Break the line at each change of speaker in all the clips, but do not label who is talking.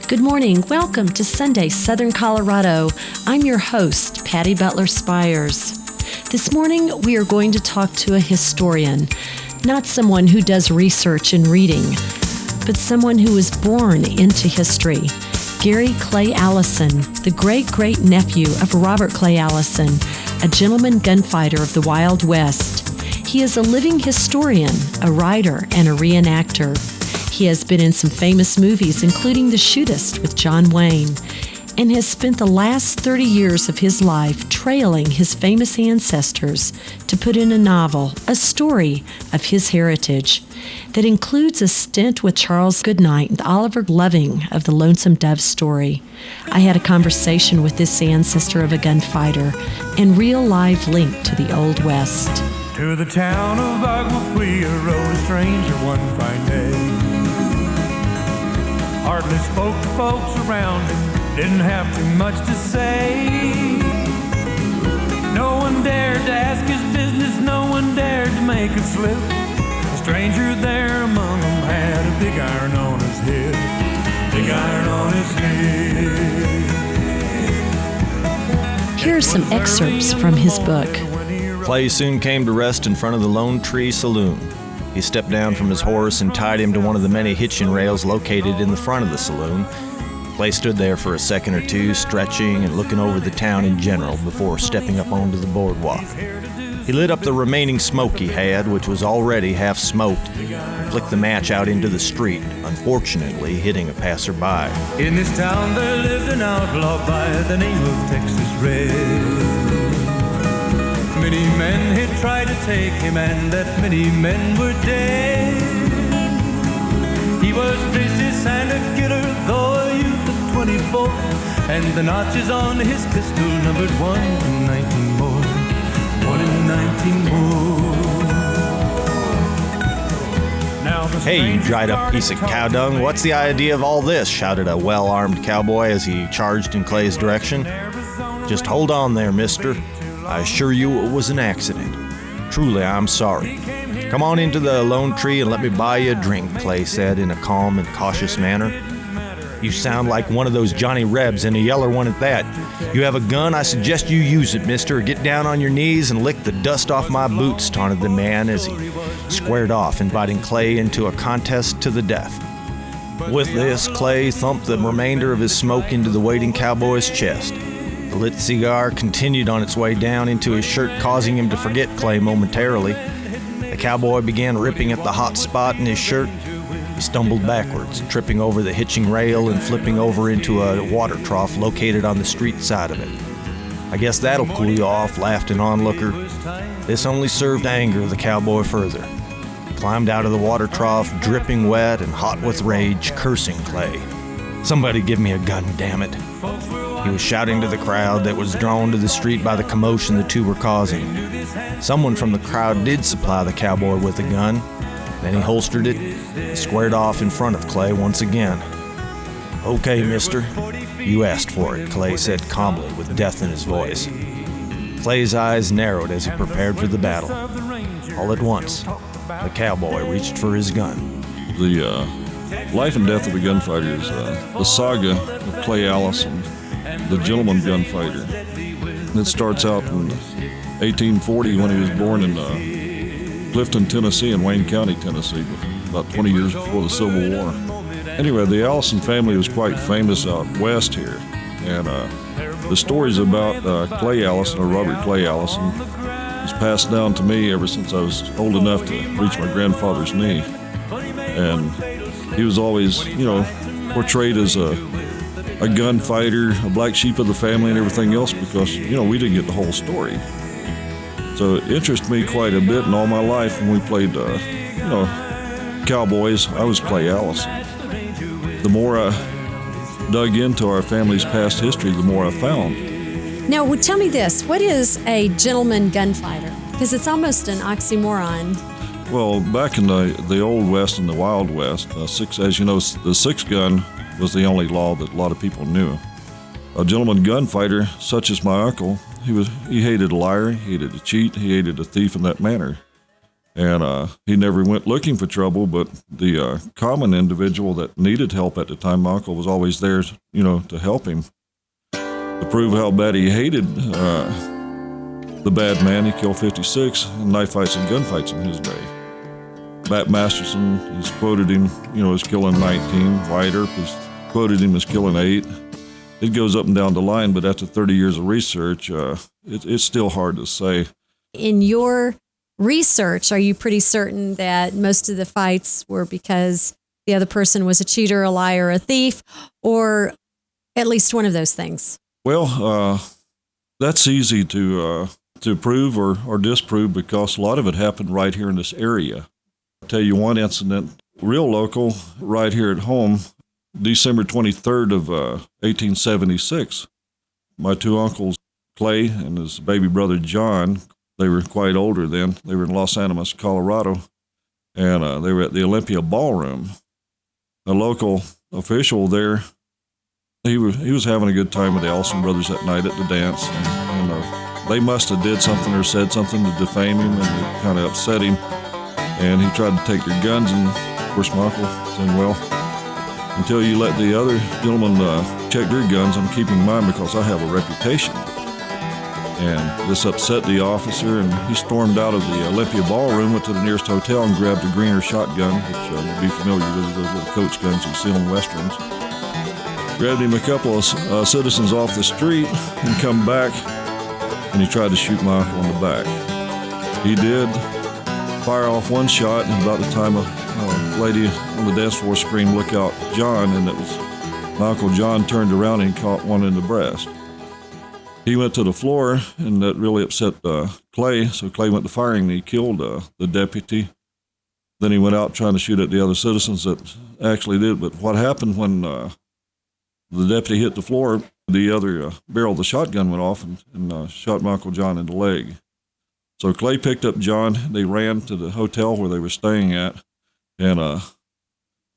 Good morning. Welcome to Sunday, Southern Colorado. I'm your host, Patty Butler Spires. This morning, we are going to talk to a historian, not someone who does research and reading, but someone who was born into history. Gary Clay Allison, the great-great-nephew of Robert Clay Allison, a gentleman gunfighter of the Wild West. He is a living historian, a writer, and a reenactor. He has been in some famous movies, including The Shootist with John Wayne, and has spent the last 30 years of his life trailing his famous ancestors to put in a novel, a story of his heritage that includes a stint with Charles Goodnight and Oliver Loving of the Lonesome Dove story. I had a conversation with this ancestor of a gunfighter and real-life link to the Old West.
To the town of Aguafuia rode a stranger one fine day. Hardly spoke to folks around him, didn't have too much to say. No one dared to ask his business, no one dared to make a slip. A stranger there among them had a big iron on his head, big iron on his head.
Here are some excerpts from his book.
Clay soon came to rest in front of the Lone Tree Saloon. He stepped down from his horse and tied him to one of the many hitching rails located in the front of the saloon. Clay stood there for a second or two, stretching and looking over the town in general before stepping up onto the boardwalk. He lit up the remaining smoke he had, which was already half smoked, and flicked the match out into the street, unfortunately hitting a passerby.
In this town there lived an outlaw by the name of Texas Red. Many men had tried to take him, and that many men were dead. He was vicious and a killer, though a youth of 24, and the notches on his pistol numbered 1 in 19 more, 1 in 19 more.
"Hey, you dried-up piece of cow dung, what's the idea of all this?" shouted a well-armed cowboy as he charged in Clay's direction. "Just hold on there, mister. I assure you it was an accident. Truly, I'm sorry. Come on into the Lone Tree and let me buy you a drink," Clay said in a calm and cautious manner. "You sound like one of those Johnny Rebs, and a yeller one at that. You have a gun? I suggest you use it, mister. Get down on your knees and lick the dust off my boots," taunted the man as he squared off, inviting Clay into a contest to the death. With this, Clay thumped the remainder of his smoke into the waiting cowboy's chest. The lit cigar continued on its way down into his shirt, causing him to forget Clay momentarily. The cowboy began ripping at the hot spot in his shirt. He stumbled backwards, tripping over the hitching rail and flipping over into a water trough located on the street side of it. "I guess that'll cool you off," laughed an onlooker. This only served to anger the cowboy further. He climbed out of the water trough, dripping wet and hot with rage, cursing Clay. "Somebody give me a gun, damn it." He was shouting to the crowd that was drawn to the street by the commotion the two were causing. Someone from the crowd did supply the cowboy with a gun. Then he holstered it and squared off in front of Clay once again. "Okay, mister, you asked for it," Clay said calmly with death in his voice. Clay's eyes narrowed as he prepared for the battle. All at once, the cowboy reached for his gun.
The life and death of a gunfighter is the saga of Clay Allison, the gentleman gunfighter. It starts out in 1840 when he was born in Clifton, Tennessee, in Wayne County, Tennessee, about 20 years before the Civil War. Anyway, the Allison family was quite famous out west here, and the stories about Clay Allison, or Robert Clay Allison, was passed down to me ever since I was old enough to reach my grandfather's knee. And he was always, portrayed as a gunfighter, a black sheep of the family and everything else because, we didn't get the whole story. So it interested me quite a bit, and all my life when we played, cowboys, I was Clay Allison. The more I dug into our family's past history, the more I found.
Now, tell me this. What is a gentleman gunfighter? Because it's almost an oxymoron.
Well, back in the Old West and the Wild West, as you know, the 6-gun was the only law that a lot of people knew. A gentleman gunfighter, such as my uncle, he hated a liar, he hated a cheat, he hated a thief in that manner. And he never went looking for trouble, but the common individual that needed help at the time, my uncle was always there, to help him. To prove how bad he hated the bad man, he killed 56 in knife fights and gunfights in his day. Bat Masterson has quoted him, as killing 19. Wyatt Earp has quoted him as killing 8. It goes up and down the line, but after 30 years of research, it's still hard to say.
In your research, are you pretty certain that most of the fights were because the other person was a cheater, a liar, a thief, or at least one of those things?
Well, that's easy to prove or disprove because a lot of it happened right here in this area. I'll tell you one incident, real local, right here at home, December 23rd of 1876. My two uncles, Clay and his baby brother John, they were quite older then. They were in Los Animas, Colorado, and they were at the Olympia Ballroom. A local official there, he was having a good time with the Allison brothers that night at the dance, and they must have did something or said something to defame him, and it kind of upset him. And he tried to take their guns, and of course my uncle said, well, until you let the other gentlemen check their guns, I'm keeping mine because I have a reputation. And this upset the officer, and he stormed out of the Olympia Ballroom, went to the nearest hotel, and grabbed a Greener shotgun, which you'll be familiar with, those little coach guns you see on Westerns. Grabbed him a couple of citizens off the street and come back, and he tried to shoot my uncle in the back. He did fire off one shot, and about the time a lady on the dance floor screamed, "Look out, John," and it was my Uncle John turned around and caught one in the breast. He went to the floor, and that really upset Clay, so Clay went to firing, and he killed the deputy. Then he went out trying to shoot at the other citizens that actually did, but what happened when the deputy hit the floor, the other barrel of the shotgun went off and shot my Uncle John in the leg. So Clay picked up John. They ran to the hotel where they were staying at, and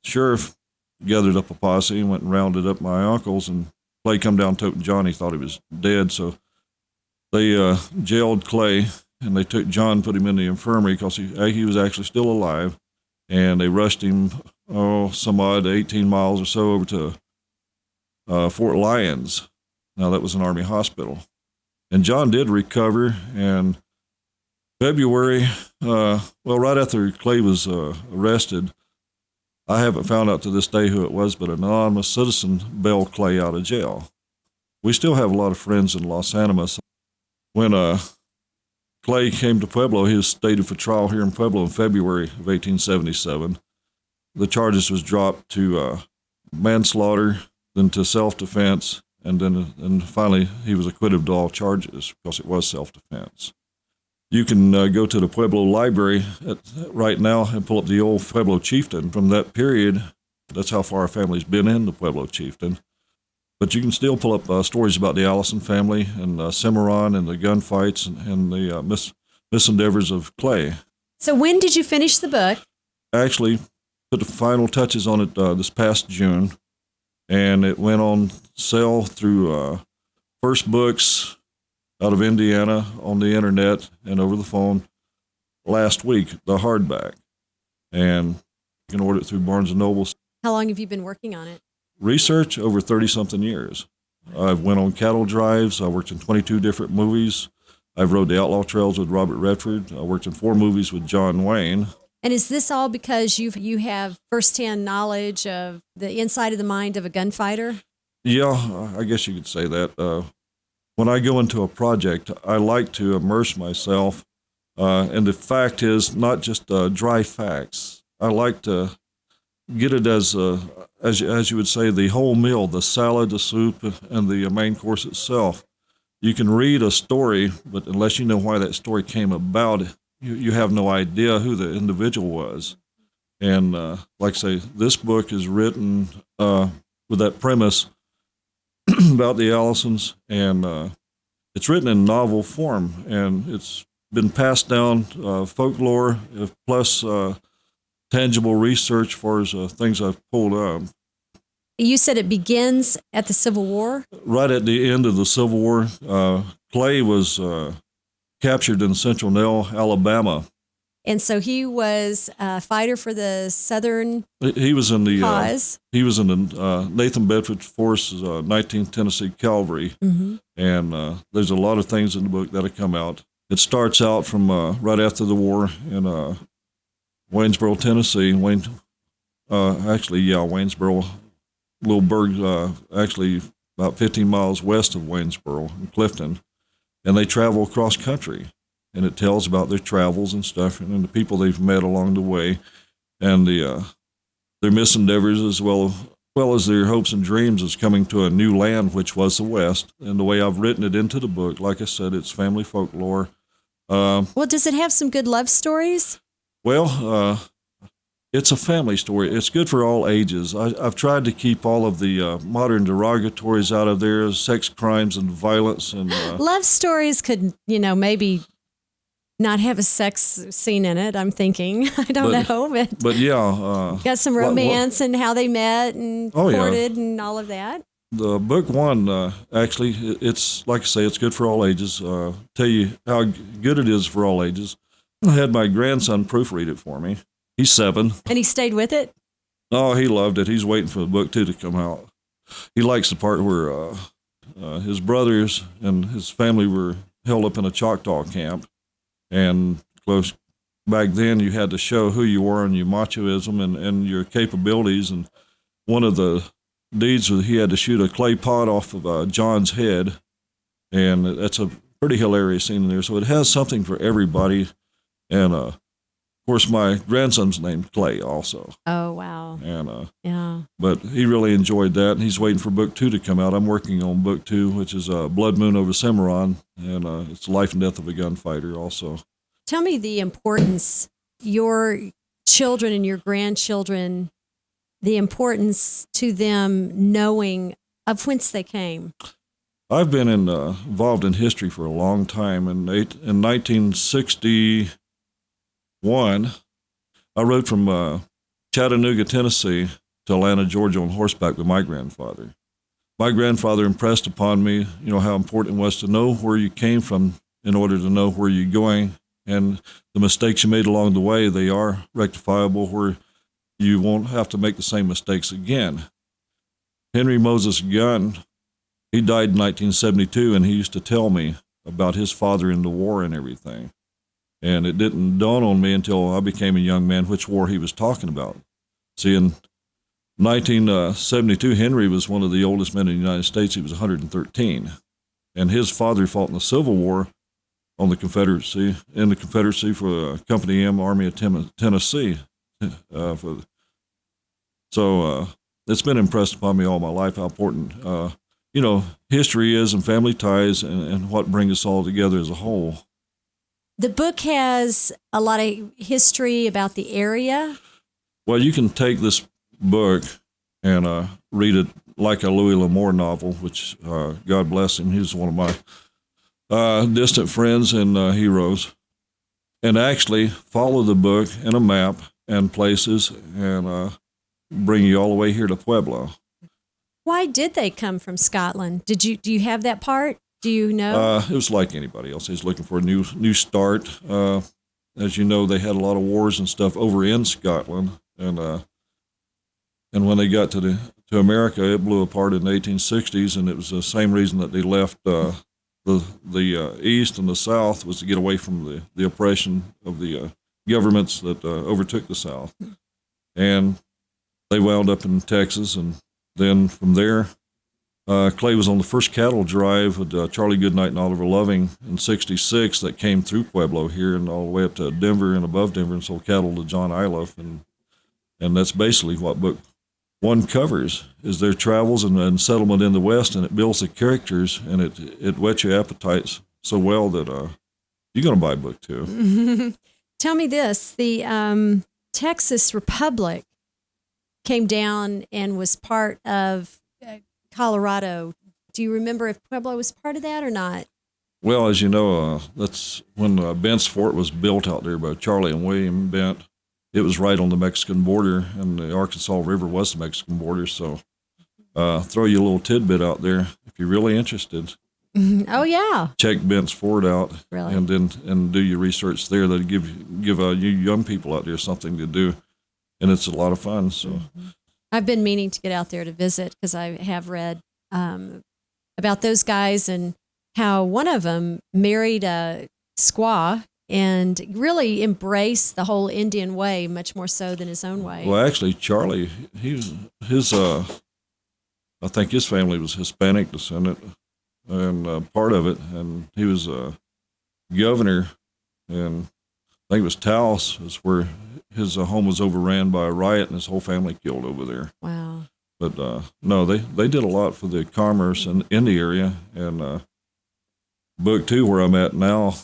sheriff gathered up a posse and went and rounded up my uncles, and Clay come down toting John. He thought he was dead, so they jailed Clay, and they took John, put him in the infirmary because he was actually still alive, and they rushed him, some odd 18 miles or so over to Fort Lyons. Now, that was an Army hospital. And John did recover, and February, right after Clay was arrested, I haven't found out to this day who it was, but an anonymous citizen bailed Clay out of jail. We still have a lot of friends in Los Animas. When Clay came to Pueblo, he was stated for trial here in Pueblo in February of 1877. The charges was dropped to manslaughter, then to self-defense, and finally he was acquitted of all charges because it was self-defense. You can go to the Pueblo Library right now and pull up the old Pueblo Chieftain from that period. That's how far our family's been in the Pueblo Chieftain. But you can still pull up stories about the Allison family and Cimarron and the gunfights and the misendeavors of Clay.
So when did you finish the book?
I actually put the final touches on it this past June, and it went on sale through First Books out of Indiana on the internet and over the phone last week, the hardback. And you can order it through Barnes & Noble.
How long have you been working on it?
Research over 30-something years. I've went on cattle drives. I worked in 22 different movies. I've rode the Outlaw Trails with Robert Redford. I worked in 4 movies with John Wayne.
And is this all because you have firsthand knowledge of the inside of the mind of a gunfighter?
Yeah, I guess you could say that. When I go into a project, I like to immerse myself, and the fact is not just dry facts. I like to get it as you would say, the whole meal, the salad, the soup, and the main course itself. You can read a story, but unless you know why that story came about, you have no idea who the individual was. And like I say, this book is written with that premise about the Allisons, and it's written in novel form, and it's been passed down folklore plus tangible research for as things I've pulled up.
You said it begins at the Civil War?
Right at the end of the Civil War, Clay was captured in Central Nell, Alabama,
And so he was a fighter for the Southern
He was in the
cause.
He was in the Nathan Bedford Force's 19th Tennessee Cavalry, and there's a lot of things in the book that have come out. It starts out from right after the war in Waynesboro, Tennessee. Waynesboro, little burg, actually about 15 miles west of Waynesboro in Clifton, and they travel across country. And it tells about their travels and stuff, and the people they've met along the way, and their misendeavors as well as their hopes and dreams as coming to a new land, which was the West. And the way I've written it into the book, like I said, it's family folklore.
Well, does it have some good love stories?
Well, it's a family story. It's good for all ages. I've tried to keep all of the modern derogatories out of there, sex crimes and violence. And
love stories could, maybe not have a sex scene in it, I'm thinking. I don't know,
but yeah.
Got some romance and how they met and courted and all of that.
The book one, actually, it's, like I say, it's good for all ages. Tell you how good it is for all ages. I had my grandson proofread it for me. He's 7.
And he stayed with it?
Oh, he loved it. He's waiting for the book 2 to come out. He likes the part where his brothers and his family were held up in a Choctaw camp. And close back then, you had to show who you were and your machoism and your capabilities. And one of the deeds was he had to shoot a clay pot off of John's head. And that's a pretty hilarious scene in there. So it has something for everybody. And, of course, my grandson's named Clay also.
Oh, wow.
And
yeah.
But he really enjoyed that, and he's waiting for book 2 to come out. I'm working on book 2, which is Blood Moon over Cimarron, and it's the life and death of a gunfighter also.
Tell me the importance, your children and your grandchildren, the importance to them knowing of whence they came.
I've been involved in history for a long time. In 1961, I rode from Chattanooga, Tennessee to Atlanta, Georgia on horseback with my grandfather. My grandfather impressed upon me, how important it was to know where you came from in order to know where you're going. And the mistakes you made along the way, they are rectifiable where you won't have to make the same mistakes again. Henry Moses Gunn, he died in 1972, and he used to tell me about his father in the war and everything. And it didn't dawn on me until I became a young man which war he was talking about. See, in 1972, Henry was one of the oldest men in the United States. He was 113. And his father fought in the Civil War in the Confederacy for Company M, Army of Tennessee. So it's been impressed upon me all my life how important, history is and family ties and what brings us all together as a whole.
The book has a lot of history about the area.
Well, you can take this book and read it like a Louis L'Amour novel, which, God bless him, he's one of my distant friends and heroes, and actually follow the book and a map and places and bring you all the way here to Pueblo.
Why did they come from Scotland? Do you have that part? Do you know?
It was like anybody else. He's looking for a new start. As you know, they had a lot of wars and stuff over in Scotland, and when they got to America, it blew apart in the 1860s, and it was the same reason that they left the East and the South was to get away from the oppression of the governments that overtook the South. And they wound up in Texas, and then from there, Clay was on the first cattle drive with Charlie Goodnight and Oliver Loving in '66 that came through Pueblo here and all the way up to Denver and above Denver and sold cattle to John Iliff. And that's basically what book 1 covers, is their travels and settlement in the West, and it builds the characters, and it whets your appetites so well that you're going to buy book 2.
Tell me this, the Texas Republic came down and was part of Colorado. Do you remember if Pueblo was part of that or not?
Well, as you know, that's when Bent's Fort was built out there by Charlie and William Bent. It was right on the Mexican border, and the Arkansas River was the Mexican border. So throw you a little tidbit out there if you're really interested.
Oh, yeah.
check Bent's Ford out,
Really?
and do your research there. That give you young people out there something to do, and it's a lot of fun. So
I've been meaning to get out there to visit because I have read about those guys and how one of them married a squaw and really embraced the whole Indian way much more so than his own way.
well, actually, Charlie, I think his family was Hispanic descendant, and part of it, and he was a governor, and I think it was Taos is where his home was overran by a riot, and his whole family killed over there.
Wow.
But no, they did a lot for the commerce in the area, and book two, where I'm at now,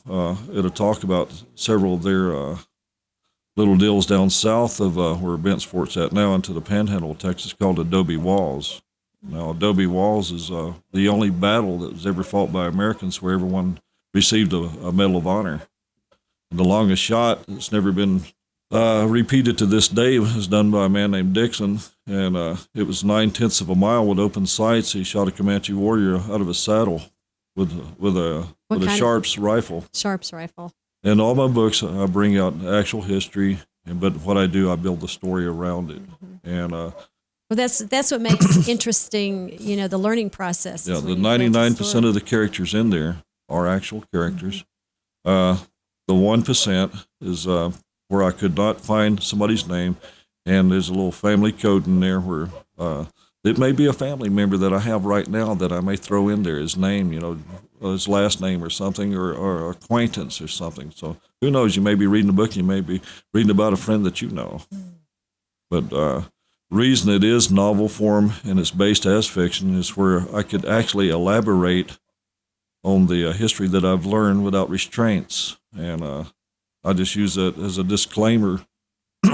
it'll talk about several of their little deals down south of where Bent's Fort's at now, into the Panhandle of Texas, called Adobe Walls. Now, Adobe Walls is the only battle that was ever fought by Americans where everyone received a Medal of Honor. And the longest shot that's never been repeated to this day was done by a man named Dixon, and it was 9/10 of a mile with open sights. He shot a Comanche warrior out of a saddle with a Sharps rifle.
Sharps rifle.
In all my books, I bring out actual history, but what I do, I build the story around it, and
well, that's what makes interesting, the learning process.
yeah, the 99% of the characters in there are actual characters. The 1% is where I could not find somebody's name, and there's a little family code in there where it may be a family member that I have right now that I may throw in there, his name, his last name or something, or acquaintance or something. So who knows? You may be reading a book, you may be reading about a friend that you know. But reason it is novel form and it's based as fiction is where I could actually elaborate on the history that I've learned without restraints. And I just use that as a disclaimer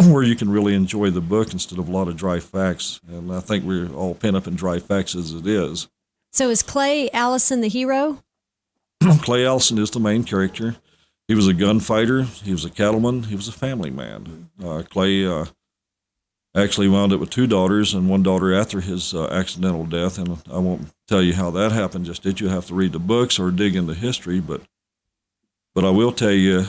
where you can really enjoy the book instead of a lot of dry facts. And I think we're all pent up in dry facts as it is.
So is Clay Allison the hero?
Clay Allison is the main character. He was a gunfighter. He was a cattleman. He was a family man. Clay actually wound up with 2 daughters and 1 daughter after his accidental death. And I won't tell you how that happened just yet. You have to read the books or dig into history. But I will tell you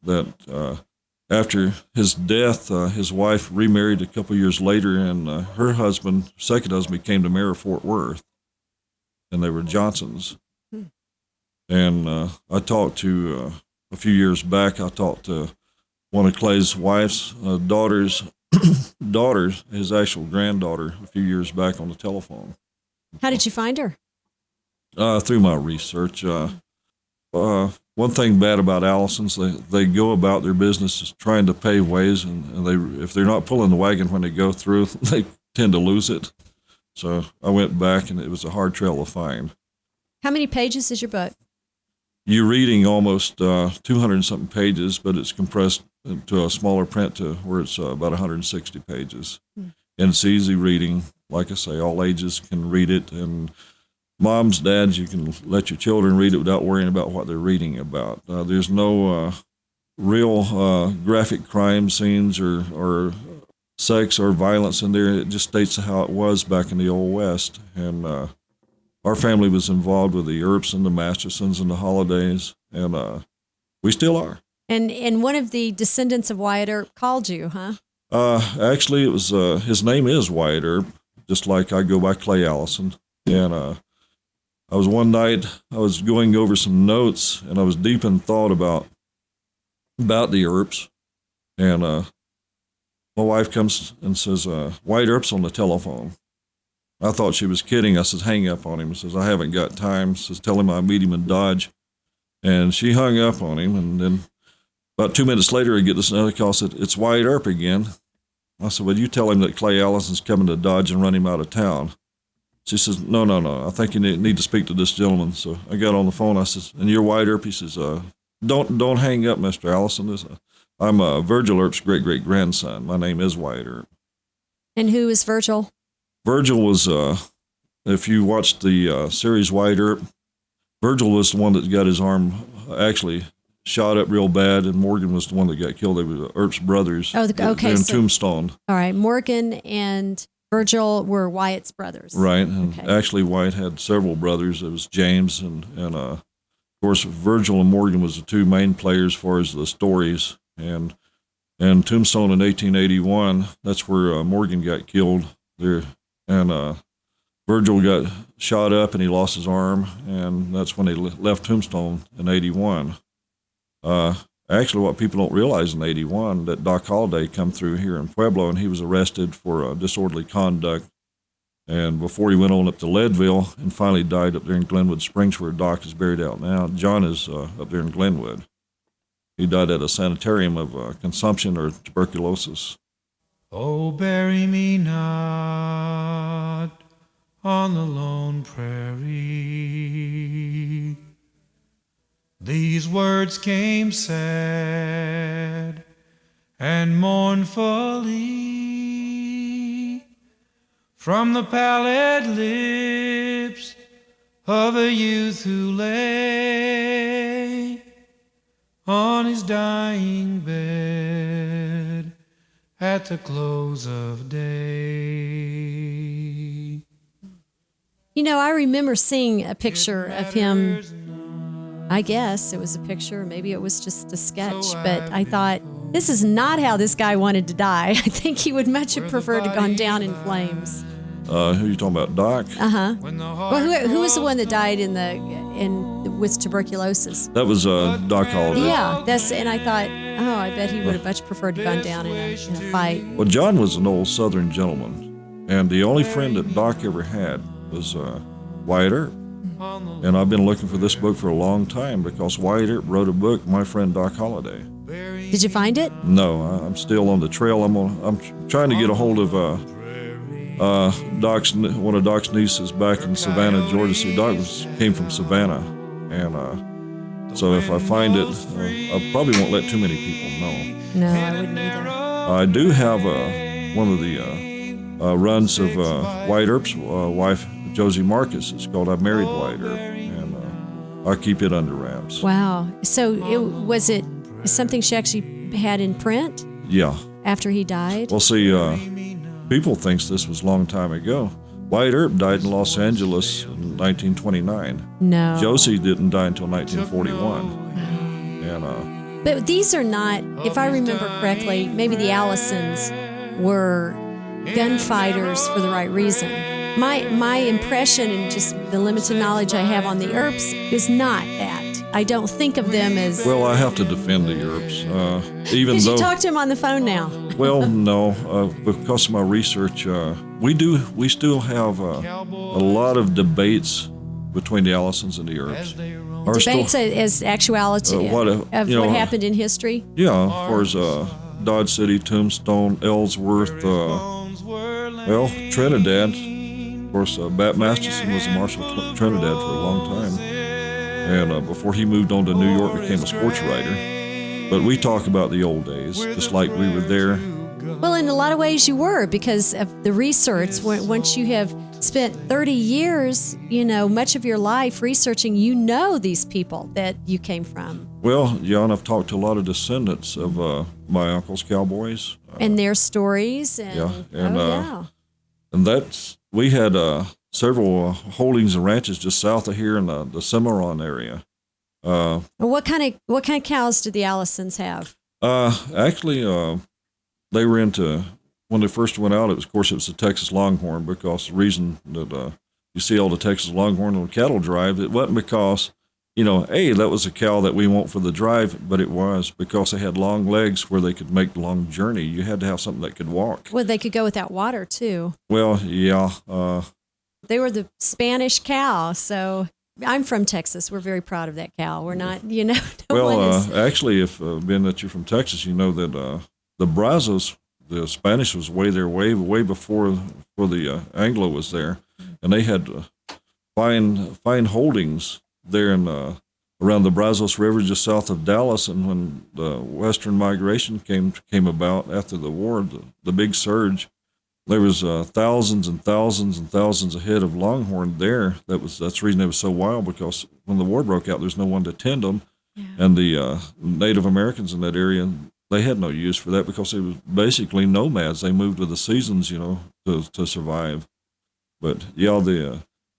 that after his death, his wife remarried a couple years later, and her husband, second husband, became the mayor of Fort Worth, and they were Johnsons. And I talked to, a few years back, I talked to one of Clay's wife's daughter's, his actual granddaughter, a few years back on the telephone.
How did you find her?
Through my research. One thing bad about Allison's, they go about their business trying to pave ways, and if they're not pulling the wagon when they go through, they tend to lose it. So I went back, and it was a hard trail to find.
How many pages is your book?
You're reading almost 200-something pages, but it's compressed to a smaller print to where it's about 160 pages. And it's easy reading. Like I say, all ages can read it, and moms, dads, you can let your children read it without worrying about what they're reading about. There's no real graphic crime scenes or sex or violence in there. It just states how it was back in the Old West. And our family was involved with the Earps and the Mastersons and the Holidays, and we still are.
And one of the descendants of Wyatt Earp called you, huh?
Actually, it was his name is Wyatt Earp, just like I go by Clay Allison. And I was one night, I was going over some notes, and I was deep in thought about the Earps. And my wife comes and says, Wyatt Earp's on the telephone. I thought she was kidding. I says, hang up on him. I says, I haven't got time. I says, tell him I meet him in Dodge. And she hung up on him, and then about 2 minutes later, I get this another call, said, it's Wyatt Earp again. I said, well, you tell him that Clay Allison's coming to Dodge and run him out of town. She says, no, I think you need to speak to this gentleman. So I got on the phone. I says, and you're Wyatt Earp? He says, don't hang up, Mr. Allison. I'm Virgil Earp's great-great-grandson. My name is Wyatt Earp.
And who is Virgil?
Virgil was, if you watched the series Wyatt Earp, Virgil was the one that got his arm actually shot up real bad, and Morgan was the one that got killed. They were Earp's brothers.
Oh, okay.
They're in Tombstone.
All right, Morgan and Virgil were Wyatt's brothers.
Right. And
Okay.
actually, Wyatt had several brothers. It was James and of course, Virgil and Morgan was the two main players as far as the stories. And Tombstone in 1881, that's where Morgan got killed there. And Virgil got shot up and he lost his arm. And that's when they left Tombstone in 81. Actually, what people don't realize in 81, that Doc Holliday come through here in Pueblo, and he was arrested for disorderly conduct. And before he went on up to Leadville and finally died up there in Glenwood Springs, where Doc is buried out now. John is up there in Glenwood. He died at a sanitarium of consumption or tuberculosis.
Oh, bury me not on the lone prairie. These words came sad and mournfully from the pallid lips of a youth who lay on his dying bed at the close of day.
You know, I remember seeing a picture of him. I guess it was a picture, maybe it was just a sketch, but I thought, this is not how this guy wanted to die. I think he would much have preferred to gone down in flames.
Who are you talking about, Doc?
Uh-huh. Well, who was the one that died with tuberculosis?
That was Doc Holliday.
Yeah, and I thought, oh, I bet he would have much preferred to gone down in a fight.
Well, John was an old Southern gentleman, and the only friend that Doc ever had was Wyatt Earp. And I've been looking for this book for a long time because Wyatt Earp wrote a book, My Friend Doc Holliday.
Did you find it?
No, I'm still on the trail. I'm trying to get a hold of one of Doc's nieces back in Savannah, Georgia. See, Doc came from Savannah, and so if I find it, I probably won't let too many people know.
No, I wouldn't either.
I do have one of the runs of Wyatt Earp's wife, Josie Marcus. It's called I Married Wyatt Earp, and I keep it under wraps.
Wow. So was it something she actually had in print?
Yeah.
After he died?
Well, see, people thinks this was a long time ago. Wyatt Earp died in Los Angeles in 1929.
No.
Josie didn't die until 1941. And
but these are not, if I remember correctly, maybe the Allisons were gunfighters for the right reason. My impression and just the limited knowledge I have on the Earps is not that. I don't think of them as...
Well, I have to defend the Earps, even though...
you talk to him on the phone now?
Well, no, because of my research, we still have a lot of debates between the Allisons and the Earps.
Debates as actuality of what happened in history?
Yeah, as far as Dodge City, Tombstone, Ellsworth, Trinidad. Of course, Bat Masterson was a Marshal Trinidad for a long time. And before he moved on to New York, became a sports writer. But we talk about the old days, just like we were there.
Well, in a lot of ways you were, because of the research. Once you have spent 30 years, much of your life researching, these people that you came from.
Well, Jan, I've talked to a lot of descendants of my uncle's cowboys.
And their stories.
And we had several holdings and ranches just south of here in the Cimarron area.
What kind of cows did the Allisons have?
Actually, they were into, when they first went out, it was the Texas Longhorn, because the reason that you see all the Texas Longhorn on cattle drive, it wasn't because, that was a cow that we want for the drive, but it was because they had long legs where they could make the long journey. You had to have something that could walk.
Well, they could go without water, too.
Well, yeah.
They were the Spanish cow, so... I'm from Texas. We're very proud of that cow. We're not,
actually, if being that you're from Texas, you know that the Brazos, the Spanish was way before the Anglo was there, and they had fine holdings there in around the Brazos River, just south of Dallas. And when the Western migration came about after the war, the big surge. There was thousands and thousands and thousands of head of longhorn there. That's the reason they were so wild, because when the war broke out, there's no one to tend them. Yeah. And the Native Americans in that area, they had no use for that because they was basically nomads. They moved with the seasons, to survive. But yeah,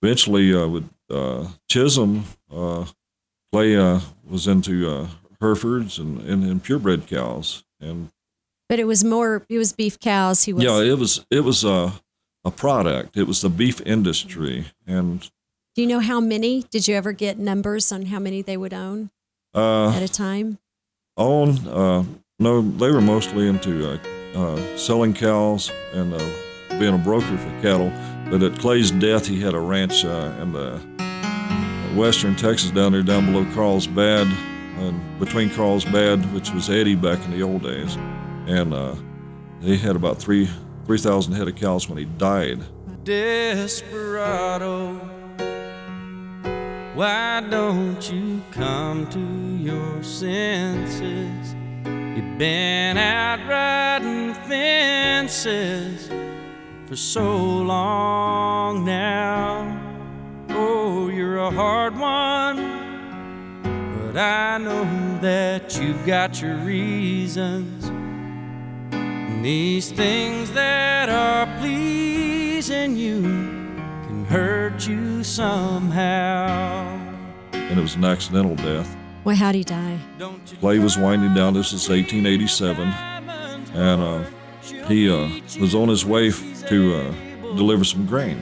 eventually with Chisholm, Clay was into Herefords and purebred cows,
But it was beef cows. He was.
Yeah, it was a product. It was the beef industry. And
do you know how many? Did you ever get numbers on how many they would own at a time?
No, they were mostly into selling cows and being a broker for cattle. But at Clay's death, he had a ranch in the western Texas down below Carlsbad, and between Carlsbad, which was Eddy back in the old days. And he had about 3,000 head of cows when he died.
Desperado, why don't you come to your senses? You've been out riding fences for so long now. Oh, you're a hard one, but I know that you've got your reasons. And these things that are pleasing you can hurt you somehow.
And it was an accidental death.
Well, how'd he die?
Clay was winding down. This is 1887, and he was on his way to deliver some grain.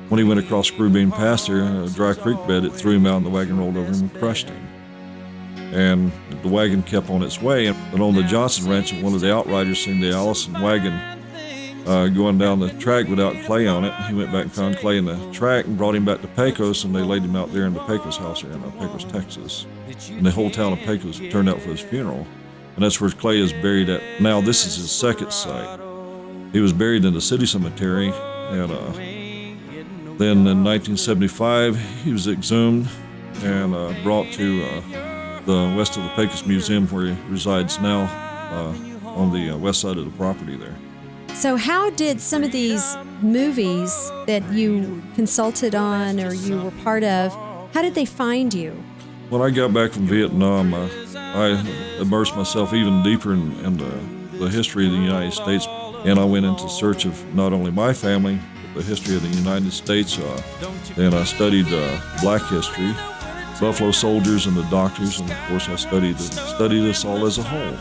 When he went across Screwbean Pass there, a dry creek bed, it threw him out, and the wagon rolled over him and crushed him. And the wagon kept on its way. But on the Johnson Ranch, one of the outriders seen the Allison wagon going down the track without Clay on it. He went back and found Clay in the track and brought him back to Pecos, and they laid him out there in the Pecos house here in Pecos, Texas. And the whole town of Pecos turned out for his funeral. And that's where Clay is buried at. Now, this is his second site. He was buried in the city cemetery, and then in 1975, he was exhumed and brought to the west of the Pecos Museum, where he resides now, on the west side of the property there.
So how did some of these movies that you consulted on or you were part of, how did they find you?
When I got back from Vietnam, I immersed myself even deeper in the history of the United States, and I went into search of not only my family, but the history of the United States, and I studied black history, Buffalo soldiers and the doctors, and of course I studied this all as a whole.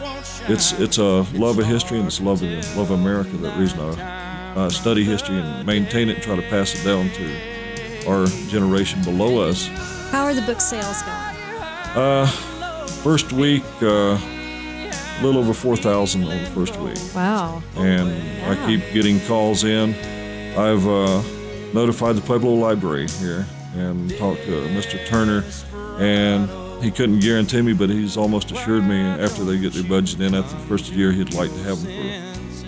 It's a love of history, and it's love of America. That reason I study history and maintain it and try to pass it down to our generation below us.
How are the book sales going?
First week, a little over 4,000 on the first week.
Wow.
And I keep getting calls in. I've notified the Pueblo Library here and talked to Mr. Turner, and he couldn't guarantee me, but he's almost assured me after they get their budget in after the first year, he'd like to have them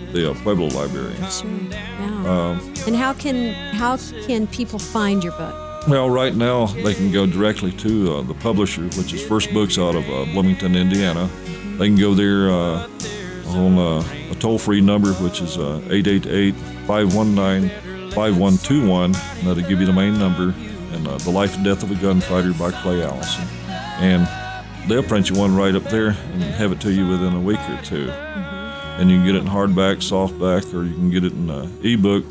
for the Pueblo Library.
Sure. Yeah. And how can people find your book?
Well, right now they can go directly to the publisher, which is First Books out of Bloomington, Indiana. They can go there on a toll-free number, which is 888-519-5121. And that'll give you the main number. And The Life and Death of a Gunfighter by Clay Allison. And they'll print you one right up there and have it to you within a week or two. Mm-hmm. And you can get it in hardback, softback, or you can get it in ebook.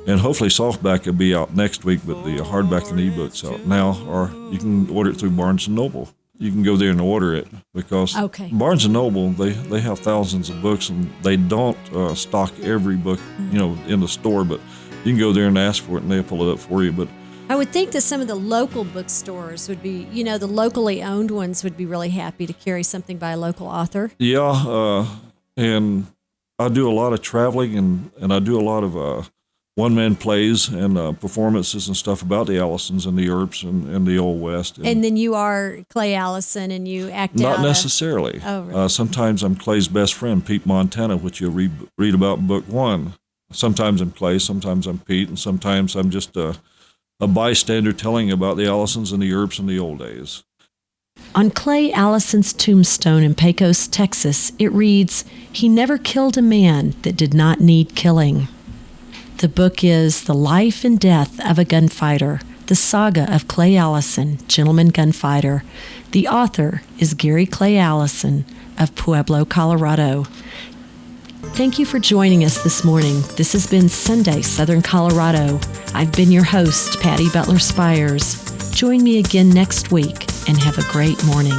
And hopefully softback will be out next week, but the hardback and ebook's out now. Or you can order it through Barnes & Noble. You can go there and order it because Barnes & Noble, they have thousands of books, and they don't stock every book, in the store. But you can go there and ask for it, and they'll pull it up for you. But
I would think that some of the local bookstores would be, the locally owned ones would be really happy to carry something by a local author.
Yeah, and I do a lot of traveling, and I do a lot of one-man plays and performances and stuff about the Allisons and the Earps and the Old West.
And then you are Clay Allison, and you act out?
Not necessarily.
Oh, really?
Sometimes I'm Clay's best friend, Pete Montana, which you'll read about in Book 1. Sometimes I'm Clay, sometimes I'm Pete, and sometimes I'm just a bystander telling about the Allisons and the Earps in the old days.
On Clay Allison's tombstone in Pecos, Texas, it reads, "He never killed a man that did not need killing." The book is The Life and Death of a Gunfighter, The Saga of Clay Allison, Gentleman Gunfighter. The author is Gary Clay Allison of Pueblo, Colorado. Thank you for joining us this morning. This has been Sunday, Southern Colorado. I've been your host, Patty Butler Spires. Join me again next week and have a great morning.